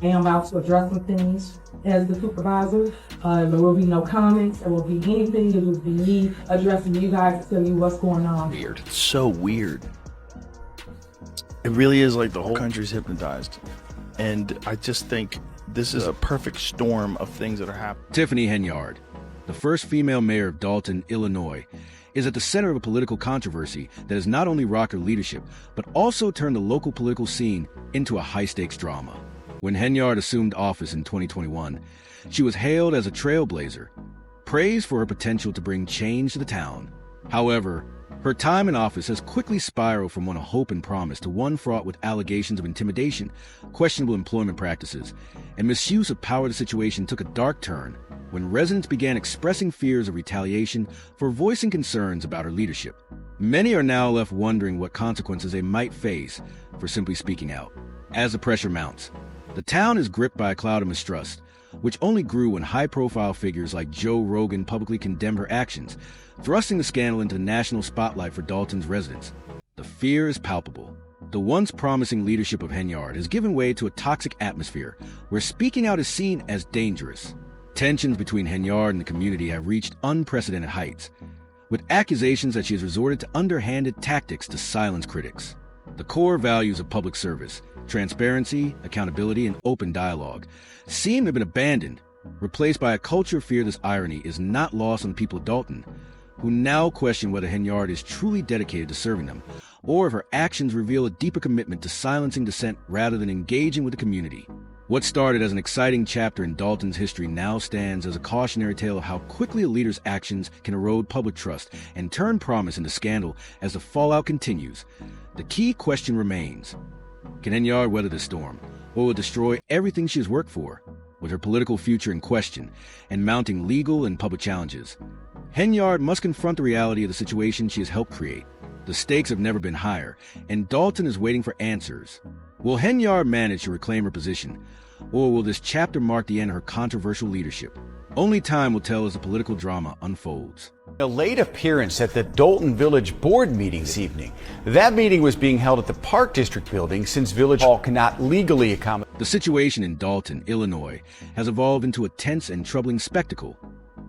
I am about to address some things as the supervisor. There will be no comments. There will be anything. It will be me addressing you guys to tell you what's going on. Weird. It's so weird. It really is like the whole country's hypnotized. And I just think this is a perfect storm of things that are happening. Tiffany Henyard, the first female mayor of Dolton, Illinois, is at the center of a political controversy that has not only rocked her leadership, but also turned the local political scene into a high-stakes drama. When Henyard assumed office in 2021, she was hailed as a trailblazer, praised for her potential to bring change to the town. However, her time in office has quickly spiraled from one of hope and promise to one fraught with allegations of intimidation, questionable employment practices, and misuse of power. The situation took a dark turn when residents began expressing fears of retaliation for voicing concerns about her leadership. Many are now left wondering what consequences they might face for simply speaking out. As the pressure mounts, the town is gripped by a cloud of mistrust, which only grew when high-profile figures like Joe Rogan publicly condemned her actions, thrusting the scandal into the national spotlight for Dolton's residents. The fear is palpable. The once promising leadership of Henyard has given way to a toxic atmosphere where speaking out is seen as dangerous. Tensions between Henyard and the community have reached unprecedented heights, with accusations that she has resorted to underhanded tactics to silence critics. The core values of public service, transparency, accountability, and open dialogue, seem to have been abandoned, replaced by a culture of fear. This irony is not lost on the people of Dolton, who now question whether Henyard is truly dedicated to serving them, or if her actions reveal a deeper commitment to silencing dissent rather than engaging with the community. What started as an exciting chapter in Dolton's history now stands as a cautionary tale of how quickly a leader's actions can erode public trust and turn promise into scandal as the fallout continues. The key question remains: can Henyard weather the storm, or will it destroy everything she has worked for? With her political future in question and mounting legal and public challenges, Henyard must confront the reality of the situation she has helped create. The stakes have never been higher, and Dolton is waiting for answers. Will Henyard manage to reclaim her position, or will this chapter mark the end of her controversial leadership? Only time will tell as the political drama unfolds. A late appearance at the Dolton Village Board meeting this evening. That meeting was being held at the Park District building since Village Hall cannot legally accommodate. The situation in Dolton, Illinois, has evolved into a tense and troubling spectacle,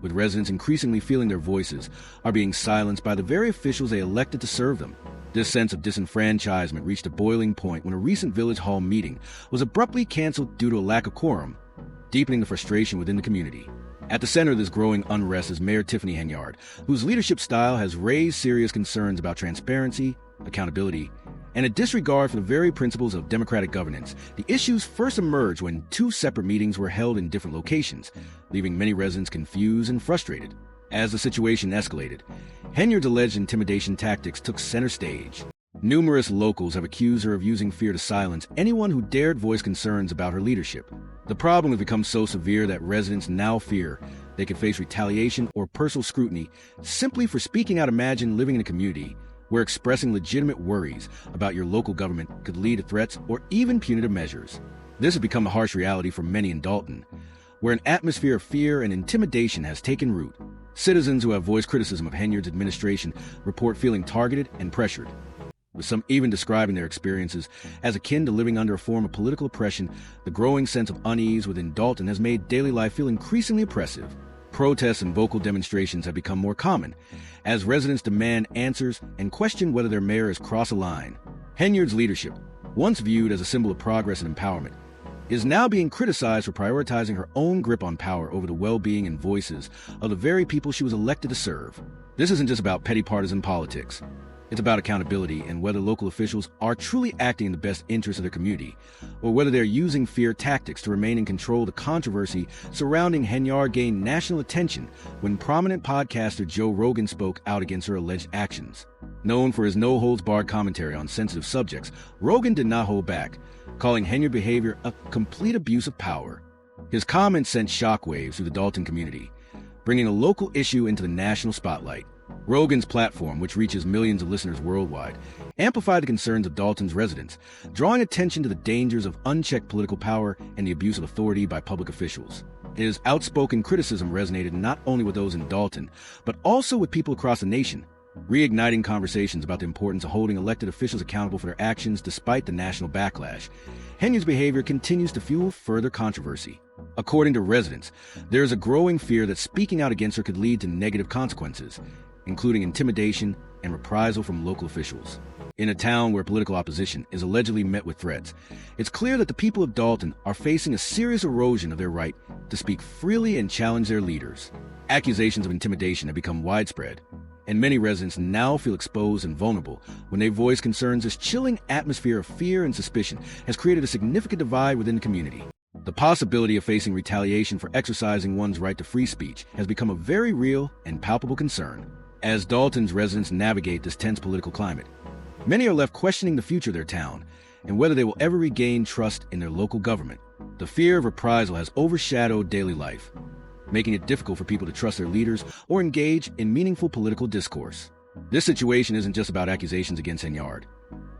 with residents increasingly feeling their voices are being silenced by the very officials they elected to serve them. This sense of disenfranchisement reached a boiling point when a recent Village Hall meeting was abruptly canceled due to a lack of quorum, deepening the frustration within the community. At the center of this growing unrest is Mayor Tiffany Henyard, whose leadership style has raised serious concerns about transparency, accountability, and a disregard for the very principles of democratic governance. The issues first emerged when two separate meetings were held in different locations, leaving many residents confused and frustrated. As the situation escalated, Henyard's alleged intimidation tactics took center stage. Numerous locals have accused her of using fear to silence anyone who dared voice concerns about her leadership. The problem has become so severe that residents now fear they could face retaliation or personal scrutiny simply for speaking out. Imagine living in a community where expressing legitimate worries about your local government could lead to threats or even punitive measures. This has become a harsh reality for many in Dolton, where an atmosphere of fear and intimidation has taken root. Citizens who have voiced criticism of Henyard's administration report feeling targeted and pressured, with some even describing their experiences as akin to living under a form of political oppression. The growing sense of unease within Dolton has made daily life feel increasingly oppressive. Protests and vocal demonstrations have become more common, as residents demand answers and question whether their mayor has crossed a line. Henyard's leadership, once viewed as a symbol of progress and empowerment, is now being criticized for prioritizing her own grip on power over the well-being and voices of the very people she was elected to serve. This isn't just about petty partisan politics. It's about accountability and whether local officials are truly acting in the best interest of their community, or whether they're using fear tactics to remain in control. The controversy surrounding Henyard gained national attention when prominent podcaster Joe Rogan spoke out against her alleged actions. Known for his no-holds-barred commentary on sensitive subjects, Rogan did not hold back, calling Henyard behavior a complete abuse of power. His comments sent shockwaves through the Dolton community, bringing a local issue into the national spotlight. Rogan's platform, which reaches millions of listeners worldwide, amplified the concerns of Dolton's residents, drawing attention to the dangers of unchecked political power and the abuse of authority by public officials. His outspoken criticism resonated not only with those in Dolton, but also with people across the nation, reigniting conversations about the importance of holding elected officials accountable for their actions despite the national backlash. Henyard's behavior continues to fuel further controversy. According to residents, there is a growing fear that speaking out against her could lead to negative consequences, including intimidation and reprisal from local officials. In a town where political opposition is allegedly met with threats, it's clear that the people of Dolton are facing a serious erosion of their right to speak freely and challenge their leaders. Accusations of intimidation have become widespread, and many residents now feel exposed and vulnerable when they voice concerns. This chilling atmosphere of fear and suspicion has created a significant divide within the community. The possibility of facing retaliation for exercising one's right to free speech has become a very real and palpable concern. As Dolton's residents navigate this tense political climate, many are left questioning the future of their town and whether they will ever regain trust in their local government. The fear of reprisal has overshadowed daily life, making it difficult for people to trust their leaders or engage in meaningful political discourse. This situation isn't just about accusations against Henyard.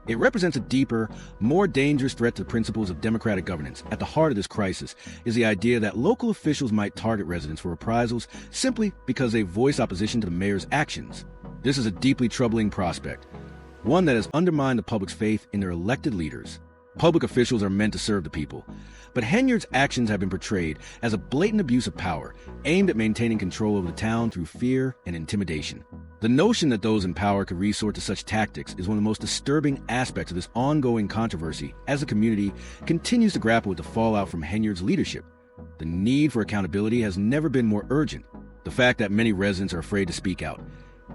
It represents a deeper, more dangerous threat to the principles of democratic governance. At the heart of this crisis is the idea that local officials might target residents for reprisals simply because they voice opposition to the mayor's actions. This is a deeply troubling prospect, one that has undermined the public's faith in their elected leaders. Public officials are meant to serve the people, but Henyard's actions have been portrayed as a blatant abuse of power, aimed at maintaining control over the town through fear and intimidation. The notion that those in power could resort to such tactics is one of the most disturbing aspects of this ongoing controversy as the community continues to grapple with the fallout from Henyard's leadership. The need for accountability has never been more urgent. The fact that many residents are afraid to speak out,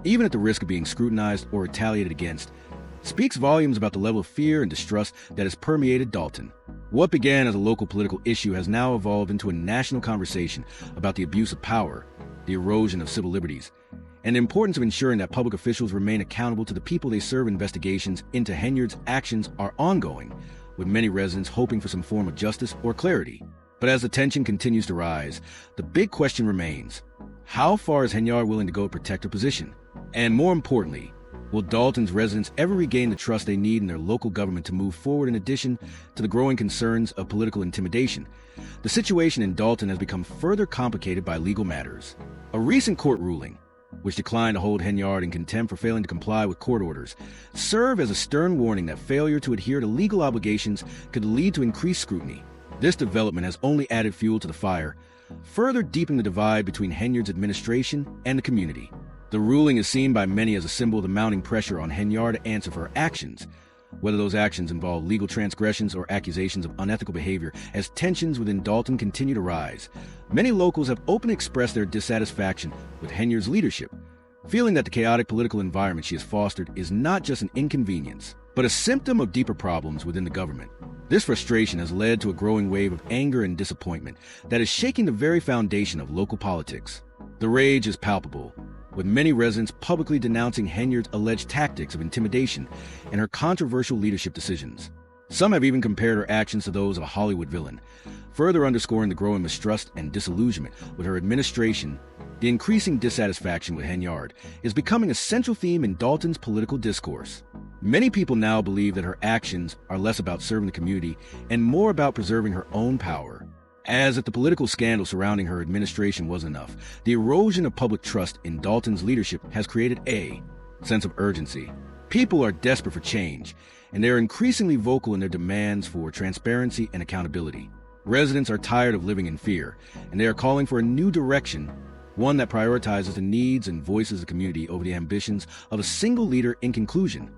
even at the risk of being scrutinized or retaliated against, speaks volumes about the level of fear and distrust that has permeated Dolton. What began as a local political issue has now evolved into a national conversation about the abuse of power, the erosion of civil liberties, and the importance of ensuring that public officials remain accountable to the people they serve. Investigations into Henyard's actions are ongoing, with many residents hoping for some form of justice or clarity. But as the tension continues to rise, the big question remains: how far is Henyard willing to go to protect her position? And more importantly, will Dolton's residents ever regain the trust they need in their local government to move forward? In addition to the growing concerns of political intimidation, the situation in Dolton has become further complicated by legal matters. A recent court ruling, which declined to hold Henyard in contempt for failing to comply with court orders, served as a stern warning that failure to adhere to legal obligations could lead to increased scrutiny. This development has only added fuel to the fire, further deepening the divide between Henyard's administration and the community. The ruling is seen by many as a symbol of the mounting pressure on Henyard to answer for her actions, whether those actions involve legal transgressions or accusations of unethical behavior. As tensions within Dolton continue to rise, many locals have openly expressed their dissatisfaction with Henyard's leadership, feeling that the chaotic political environment she has fostered is not just an inconvenience, but a symptom of deeper problems within the government. This frustration has led to a growing wave of anger and disappointment that is shaking the very foundation of local politics. The rage is palpable, with many residents publicly denouncing Henyard's alleged tactics of intimidation and her controversial leadership decisions. Some have even compared her actions to those of a Hollywood villain, further underscoring the growing mistrust and disillusionment with her administration. The increasing dissatisfaction with Henyard is becoming a central theme in Dolton's political discourse. Many people now believe that her actions are less about serving the community and more about preserving her own power. As if the political scandal surrounding her administration was enough, the erosion of public trust in Dolton's leadership has created a sense of urgency. People are desperate for change, and they are increasingly vocal in their demands for transparency and accountability. Residents are tired of living in fear, and they are calling for a new direction, one that prioritizes the needs and voices of the community over the ambitions of a single leader. In conclusion,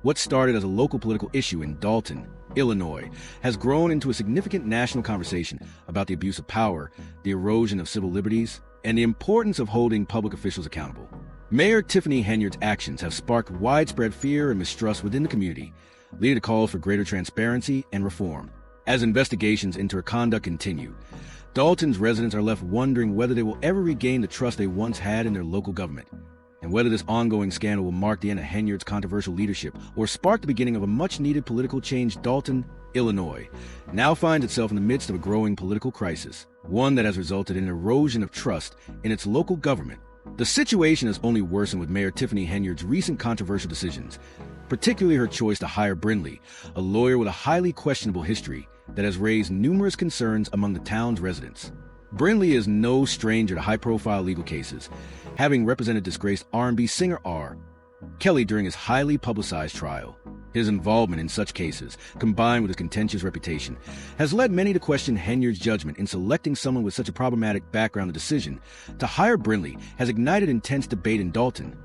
what started as a local political issue in Dolton, Illinois, has grown into a significant national conversation about the abuse of power, the erosion of civil liberties, and the importance of holding public officials accountable. Mayor Tiffany Henyard's actions have sparked widespread fear and mistrust within the community, leading to calls for greater transparency and reform. As investigations into her conduct continue, Dolton's residents are left wondering whether they will ever regain the trust they once had in their local government, and whether this ongoing scandal will mark the end of Henyard's controversial leadership or spark the beginning of a much-needed political change. Dolton, Illinois, now finds itself in the midst of a growing political crisis, one that has resulted in an erosion of trust in its local government. The situation has only worsened with Mayor Tiffany Henyard's recent controversial decisions, particularly her choice to hire Brindley, a lawyer with a highly questionable history that has raised numerous concerns among the town's residents. Brindley is no stranger to high-profile legal cases, having represented disgraced R&B singer R. Kelly during his highly publicized trial. His involvement in such cases, combined with his contentious reputation, has led many to question Henyard's judgment in selecting someone with such a problematic background. The decision to hire Brindley has ignited intense debate in Dolton,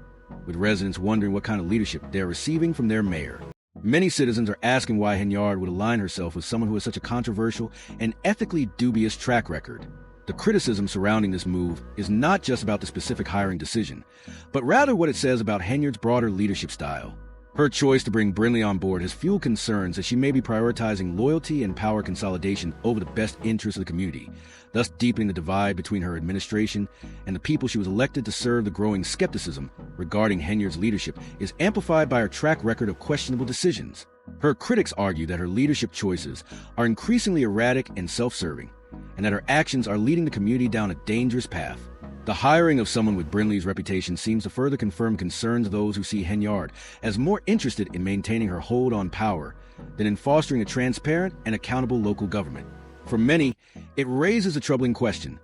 with residents wondering what kind of leadership they are receiving from their mayor. Many citizens are asking why Henyard would align herself with someone who has such a controversial and ethically dubious track record. The criticism surrounding this move is not just about the specific hiring decision, but rather what it says about Henyard's broader leadership style. Her choice to bring Brindley on board has fueled concerns that she may be prioritizing loyalty and power consolidation over the best interests of the community, thus deepening the divide between her administration and the people she was elected to serve. The growing skepticism regarding Henyard's leadership is amplified by her track record of questionable decisions. Her critics argue that her leadership choices are increasingly erratic and self-serving, and that her actions are leading the community down a dangerous path. The hiring of someone with Brindley's reputation seems to further confirm concerns of those who see Henyard as more interested in maintaining her hold on power than in fostering a transparent and accountable local government. For many, it raises a troubling question.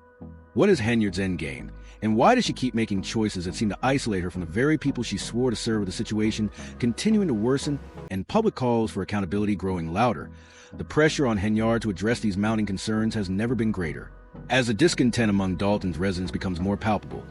What is Henyard's endgame, and why does she keep making choices that seem to isolate her from the very people she swore to serve? With the situation continuing to worsen and public calls for accountability growing louder, the pressure on Henyard to address these mounting concerns has never been greater. As the discontent among Dolton's residents becomes more palpable,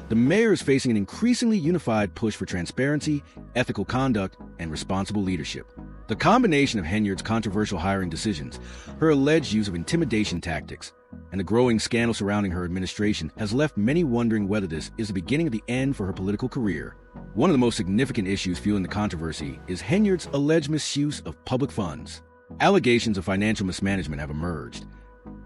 the mayor is facing an increasingly unified push for transparency, ethical conduct, and responsible leadership. The combination of Henyard's controversial hiring decisions, her alleged use of intimidation tactics, and the growing scandal surrounding her administration has left many wondering whether this is the beginning of the end for her political career. One of the most significant issues fueling the controversy is Henyard's alleged misuse of public funds. Allegations of financial mismanagement have emerged,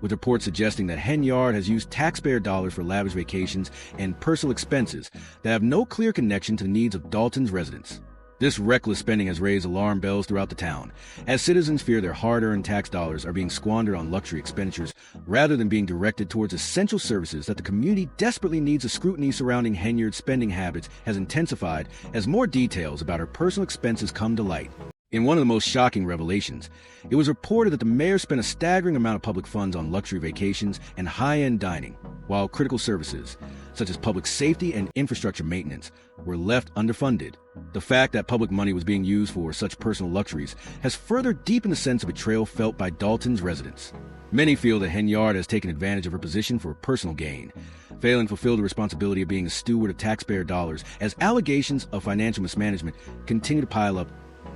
with reports suggesting that Henyard has used taxpayer dollars for lavish vacations and personal expenses that have no clear connection to the needs of Dolton's residents. This reckless spending has raised alarm bells throughout the town, as citizens fear their hard-earned tax dollars are being squandered on luxury expenditures rather than being directed towards essential services that the community desperately needs. The scrutiny surrounding Henyard's spending habits has intensified as more details about her personal expenses come to light. In one of the most shocking revelations, it was reported that the mayor spent a staggering amount of public funds on luxury vacations and high-end dining, while critical services, such as public safety and infrastructure maintenance, were left underfunded. The fact that public money was being used for such personal luxuries has further deepened the sense of betrayal felt by Dolton's residents. Many feel that Henyard has taken advantage of her position for personal gain, failing to fulfill the responsibility of being a steward of taxpayer dollars. As allegations of financial mismanagement continue to pile up,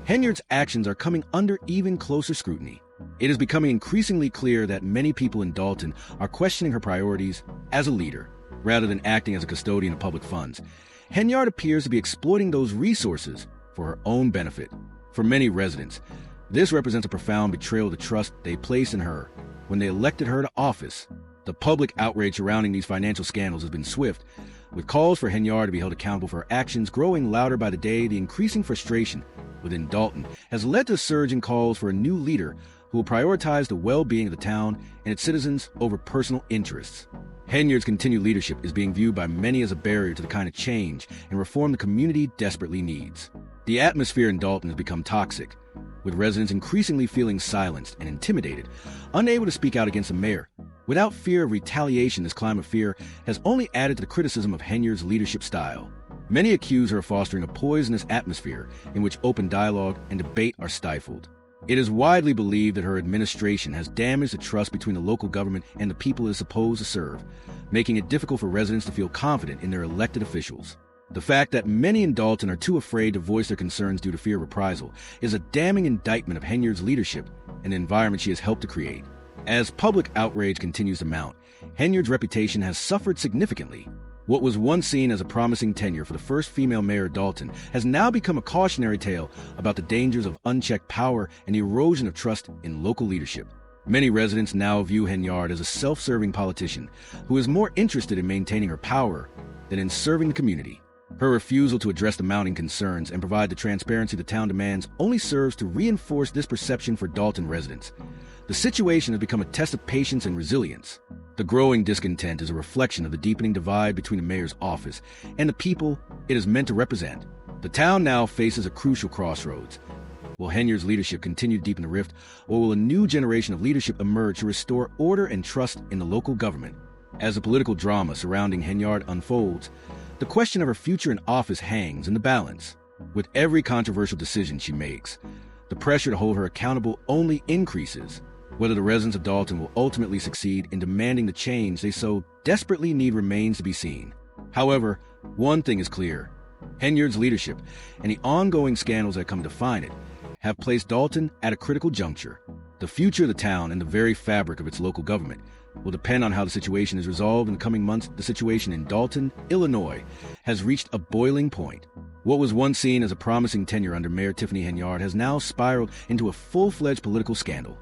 Henyard's actions are coming under even closer scrutiny. It is becoming increasingly clear that many people in Dolton are questioning her priorities as a leader, rather than acting as a custodian of public funds. Henyard appears to be exploiting those resources for her own benefit. For many residents, this represents a profound betrayal of the trust they placed in her when they elected her to office. The public outrage surrounding these financial scandals has been swift, with calls for Henyard to be held accountable for her actions growing louder by the day. The increasing frustration within Dolton has led to a surge in calls for a new leader who will prioritize the well-being of the town and its citizens over personal interests. Henyard's continued leadership is being viewed by many as a barrier to the kind of change and reform the community desperately needs. The atmosphere in Dolton has become toxic, with residents increasingly feeling silenced and intimidated, unable to speak out against the mayor. Without fear of retaliation, this climate of fear has only added to the criticism of Henyard's leadership style. Many accuse her of fostering a poisonous atmosphere in which open dialogue and debate are stifled. It is widely believed that her administration has damaged the trust between the local government and the people it is supposed to serve, making it difficult for residents to feel confident in their elected officials. The fact that many in Dolton are too afraid to voice their concerns due to fear of reprisal is a damning indictment of Henyard's leadership and the environment she has helped to create. As public outrage continues to mount, Henyard's reputation has suffered significantly. What was once seen as a promising tenure for the first female mayor of Dolton has now become a cautionary tale about the dangers of unchecked power and the erosion of trust in local leadership. Many residents now view Henyard as a self-serving politician who is more interested in maintaining her power than in serving the community. Her refusal to address the mounting concerns and provide the transparency the town demands only serves to reinforce this perception for Dolton residents. The situation has become a test of patience and resilience. The growing discontent is a reflection of the deepening divide between the mayor's office and the people it is meant to represent. The town now faces a crucial crossroads. Will Henyard's leadership continue to deepen the rift, or will a new generation of leadership emerge to restore order and trust in the local government? As the political drama surrounding Henyard unfolds, the question of her future in office hangs in the balance. With every controversial decision she makes, the pressure to hold her accountable only increases. Whether the residents of Dolton will ultimately succeed in demanding the change they so desperately need remains to be seen. However, one thing is clear. Henyard's leadership and the ongoing scandals that come to define it have placed Dolton at a critical juncture. The future of the town and the very fabric of its local government will depend on how the situation is resolved in the coming months. The situation in Dolton, Illinois, has reached a boiling point. What was once seen as a promising tenure under Mayor Tiffany Henyard has now spiraled into a full-fledged political scandal,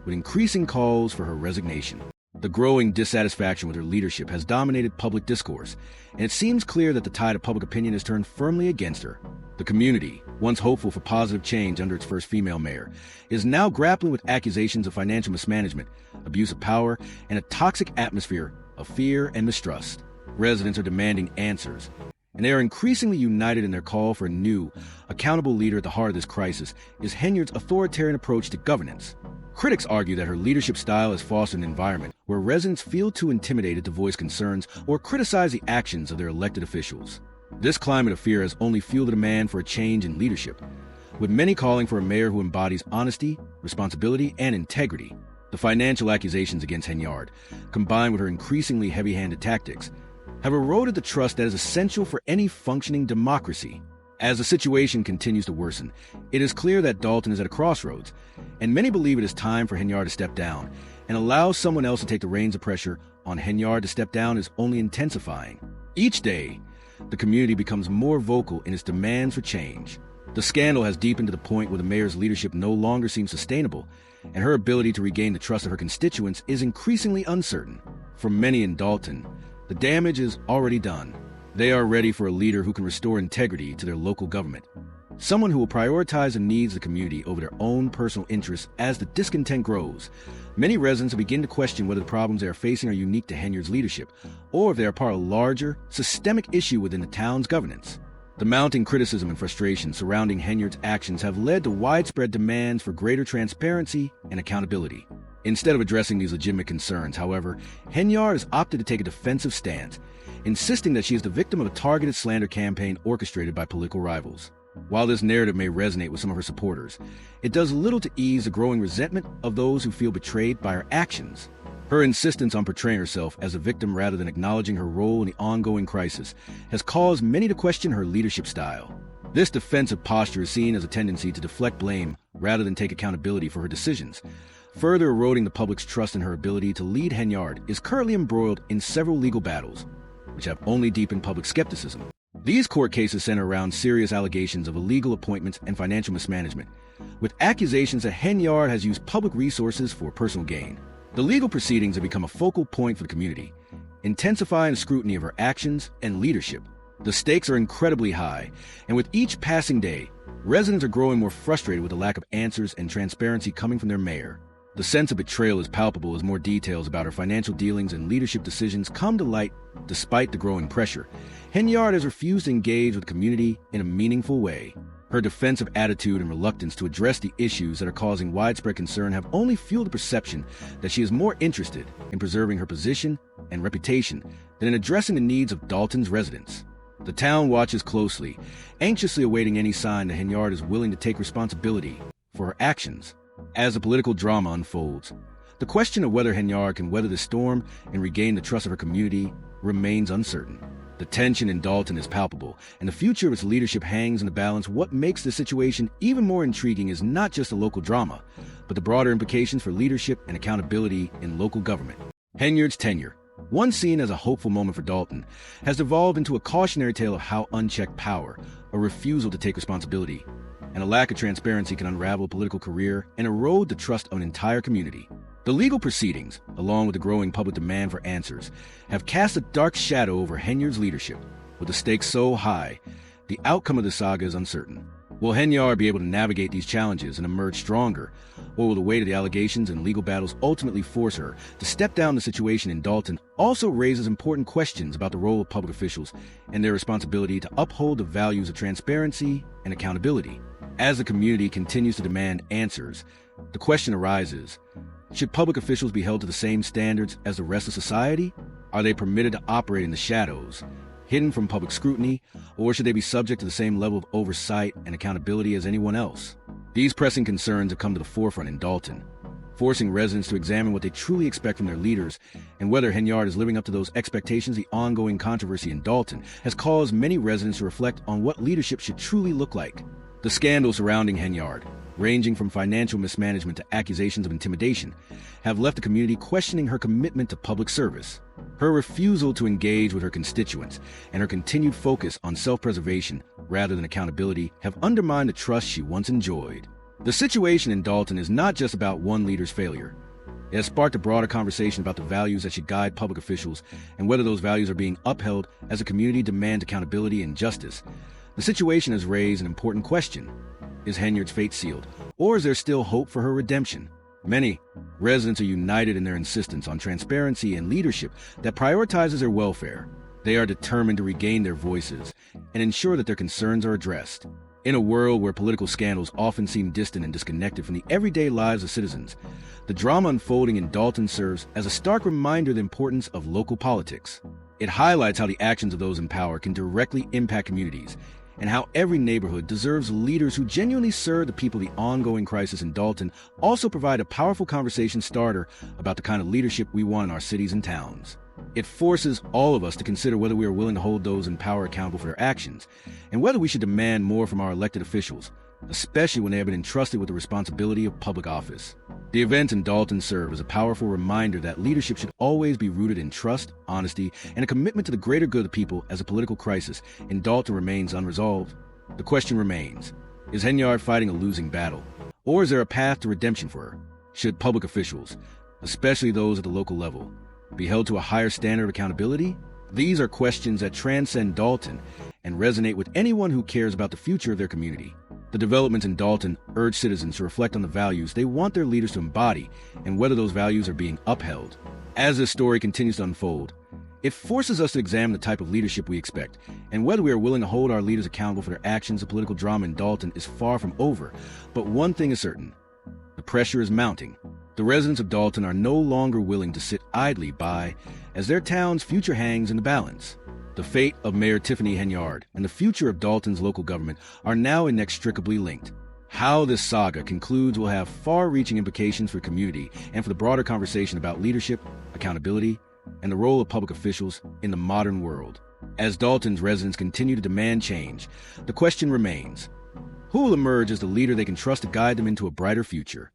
with increasing calls for her resignation. The growing dissatisfaction with her leadership has dominated public discourse, and it seems clear that the tide of public opinion has turned firmly against her. The community, once hopeful for positive change under its first female mayor, is now grappling with accusations of financial mismanagement, abuse of power, and a toxic atmosphere of fear and mistrust. Residents are demanding answers, and they are increasingly united in their call for a new, accountable leader. At the heart of this crisis is Henyard's authoritarian approach to governance. Critics argue that her leadership style has fostered an environment where residents feel too intimidated to voice concerns or criticize the actions of their elected officials. This climate of fear has only fueled the demand for a change in leadership, with many calling for a mayor who embodies honesty, responsibility, and integrity. The financial accusations against Henyard, combined with her increasingly heavy-handed tactics, have eroded the trust that is essential for any functioning democracy. As the situation continues to worsen, it is clear that Dolton is at a crossroads, and many believe it is time for Henyard to step down and allow someone else to take the reins of pressure on Henyard to step down is only intensifying. Each day, the community becomes more vocal in its demands for change. The scandal has deepened to the point where the mayor's leadership no longer seems sustainable, and her ability to regain the trust of her constituents is increasingly uncertain. For many in Dolton, the damage is already done. They are ready for a leader who can restore integrity to their local government. Someone who will prioritize the needs of the community over their own personal interests. As the discontent grows, many residents begin to question whether the problems they are facing are unique to Henyard's leadership, or if they are part of a larger, systemic issue within the town's governance. The mounting criticism and frustration surrounding Henyard's actions have led to widespread demands for greater transparency and accountability. Instead of addressing these legitimate concerns, however, Henyard has opted to take a defensive stance, insisting that she is the victim of a targeted slander campaign orchestrated by political rivals. While this narrative may resonate with some of her supporters, it does little to ease the growing resentment of those who feel betrayed by her actions. Her insistence on portraying herself as a victim rather than acknowledging her role in the ongoing crisis has caused many to question her leadership style. This defensive posture is seen as a tendency to deflect blame rather than take accountability for her decisions. Further eroding the public's trust in her ability to lead, Henyard is currently embroiled in several legal battles, which have only deepened public skepticism. These court cases center around serious allegations of illegal appointments and financial mismanagement, with accusations that Henyard has used public resources for personal gain. The legal proceedings have become a focal point for the community, intensifying the scrutiny of her actions and leadership. The stakes are incredibly high, and with each passing day, residents are growing more frustrated with the lack of answers and transparency coming from their mayor. The sense of betrayal is palpable as more details about her financial dealings and leadership decisions come to light. Despite the growing pressure, Henyard has refused to engage with the community in a meaningful way. Her defensive attitude and reluctance to address the issues that are causing widespread concern have only fueled the perception that she is more interested in preserving her position and reputation than in addressing the needs of Dolton's residents. The town watches closely, anxiously awaiting any sign that Henyard is willing to take responsibility for her actions. As the political drama unfolds, the question of whether Henyard can weather the storm and regain the trust of her community remains uncertain. The tension in Dolton is palpable, and the future of its leadership hangs in the balance. What makes the situation even more intriguing is not just the local drama, but the broader implications for leadership and accountability in local government. Henyard's tenure, once seen as a hopeful moment for Dolton, has devolved into a cautionary tale of how unchecked power, a refusal to take responsibility, and a lack of transparency can unravel a political career and erode the trust of an entire community. The legal proceedings, along with the growing public demand for answers, have cast a dark shadow over Henyard's leadership. With the stakes so high, the outcome of the saga is uncertain. Will Henyard be able to navigate these challenges and emerge stronger, or will the weight of the allegations and legal battles ultimately force her to step down? The situation in Dolton also raises important questions about the role of public officials and their responsibility to uphold the values of transparency and accountability. As the community continues to demand answers, the question arises: should public officials be held to the same standards as the rest of society? Are they permitted to operate in the shadows, hidden from public scrutiny, or should they be subject to the same level of oversight and accountability as anyone else? These pressing concerns have come to the forefront in Dolton, forcing residents to examine what they truly expect from their leaders and whether Henyard is living up to those expectations. The ongoing controversy in Dolton has caused many residents to reflect on what leadership should truly look like. The scandals surrounding Henyard, ranging from financial mismanagement to accusations of intimidation, have left the community questioning her commitment to public service. Her refusal to engage with her constituents and her continued focus on self-preservation rather than accountability have undermined the trust she once enjoyed. The situation in Dolton is not just about one leader's failure. It has sparked a broader conversation about the values that should guide public officials and whether those values are being upheld as a community demands accountability and justice. The situation has raised an important question. Is Henyard's fate sealed, or is there still hope for her redemption? Many residents are united in their insistence on transparency and leadership that prioritizes their welfare. They are determined to regain their voices and ensure that their concerns are addressed. In a world where political scandals often seem distant and disconnected from the everyday lives of citizens, the drama unfolding in Dolton serves as a stark reminder of the importance of local politics. It highlights how the actions of those in power can directly impact communities, and how every neighborhood deserves leaders who genuinely serve the people. The ongoing crisis in Dolton also provide a powerful conversation starter about the kind of leadership we want in our cities and towns. It forces all of us to consider whether we are willing to hold those in power accountable for their actions, and whether we should demand more from our elected officials, especially when they have been entrusted with the responsibility of public office. The events in Dolton serve as a powerful reminder that leadership should always be rooted in trust, honesty, and a commitment to the greater good of the people. As a political crisis in Dolton remains unresolved, the question remains, is Henyard fighting a losing battle, or is there a path to redemption for her? Should public officials, especially those at the local level, be held to a higher standard of accountability? These are questions that transcend Dolton and resonate with anyone who cares about the future of their community. The developments in Dolton urge citizens to reflect on the values they want their leaders to embody and whether those values are being upheld. As this story continues to unfold, it forces us to examine the type of leadership we expect and whether we are willing to hold our leaders accountable for their actions. The political drama in Dolton is far from over, but one thing is certain: the pressure is mounting. The residents of Dolton are no longer willing to sit idly by as their town's future hangs in the balance. The fate of Mayor Tiffany Henyard and the future of Dolton's local government are now inextricably linked. How this saga concludes will have far-reaching implications for the community and for the broader conversation about leadership, accountability, and the role of public officials in the modern world. As Dolton's residents continue to demand change, the question remains: who will emerge as the leader they can trust to guide them into a brighter future?